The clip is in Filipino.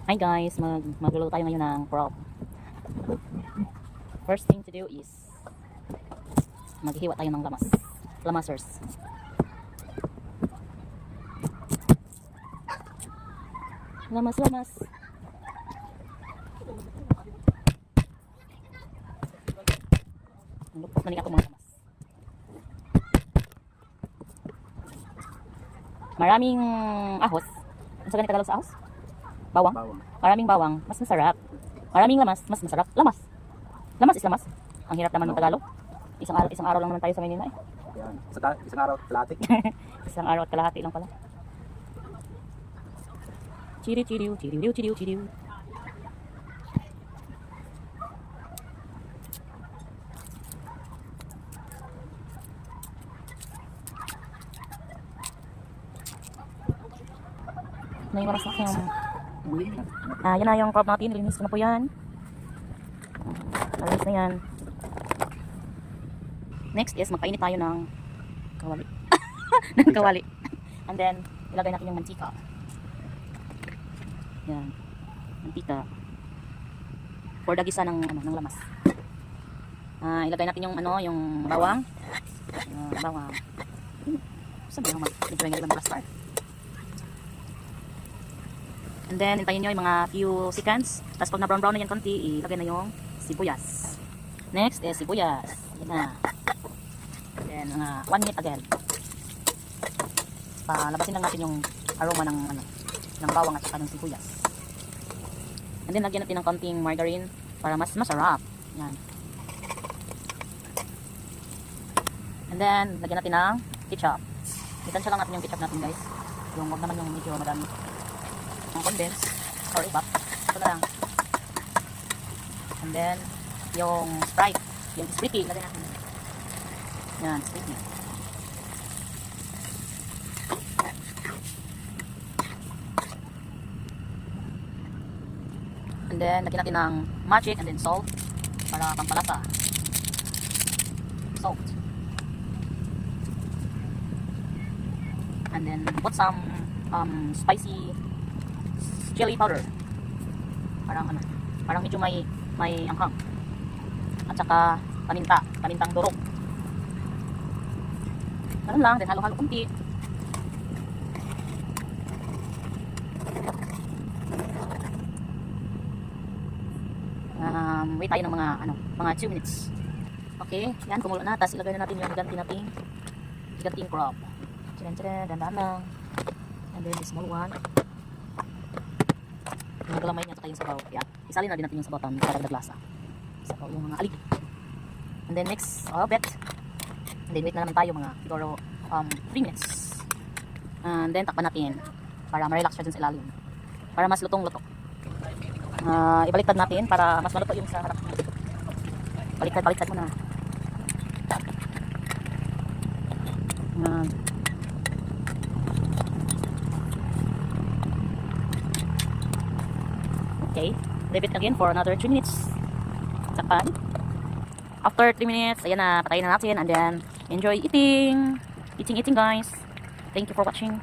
Hi guys, magluluto tayo ngayon ng crop. First thing to do is maghihiwa tayo ng lamasers. Lamas. Lupot na rin ako mga lamas. Maraming ahos. Ano sa ganito Tagalog sa ahos? Bawang? Maraming bawang, mas masarap. Maraming lamas, mas masarap. Lamas is lamas. Ang hirap naman ng Tagalog. Isang araw lang naman tayo sa Maynila eh. Yan. Isang araw at kalahati. Isang araw at kalahati lang pala. Chiriu. Na yung oras na yung yan na yung crop natin. Nilinis ko na po yan. Nalinis na yan. Next is magpainit tayo ng kawali. ng kawali. And then, ilagay natin yung mantika. Yan. Mantika. For dagisa ng lamas. Ilagay natin yung yung bawang. Bawang. Sabi yung medyo nga ibang start. And then, hintayin nyo yung mga few seconds. Tapos pag na-brown na yan konti, ilagay na yung sibuyas. Next is sibuyas. Yan na. Then, 1 minute again. Palabasin lang natin yung aroma ng bawang at saka ng sibuyas. And then, lagyan natin ng konting margarine para mas masarap. Yan. And then, lagyan natin ng ketchup. Itansya lang natin yung ketchup natin guys. Yung wag naman yung medyo madami. Condense or iba. Ito na lang. And then, yung Sprite. Yung Sprite. Lagyan natin. Yan, Sprite. And then, lagyan natin ng magic and then salt para pampalasa. Salt. And then, put some spicy chili powder. Parang medyo may anghang. At saka panintang durog. Ganun lang, then halo-halo kunti. Wait tayo ng mga 2 minutes. Okay, yan kumulo na. Tapos ilagay na natin yung ganting crop. Dandan lang. And then the small one. Yung galamay niya at yung sabaw. Yan. Isalin na din natin yung sabaw para dagdag lasa. Sabaw yung mga aligi. And then mix all of it. And then wait na naman tayo mga siguro 3 minutes. And then takpan natin para ma-relax siya dun sa ilalim. Para mas lutong-luto. Ibaliktad natin para mas maluto yung sa harap niya. Baliktad mo na. Okay, leave it again for another 3 minutes. Takpan. After 3 minutes, ayan na, patayin na natin and then enjoy eating guys. Thank you for watching.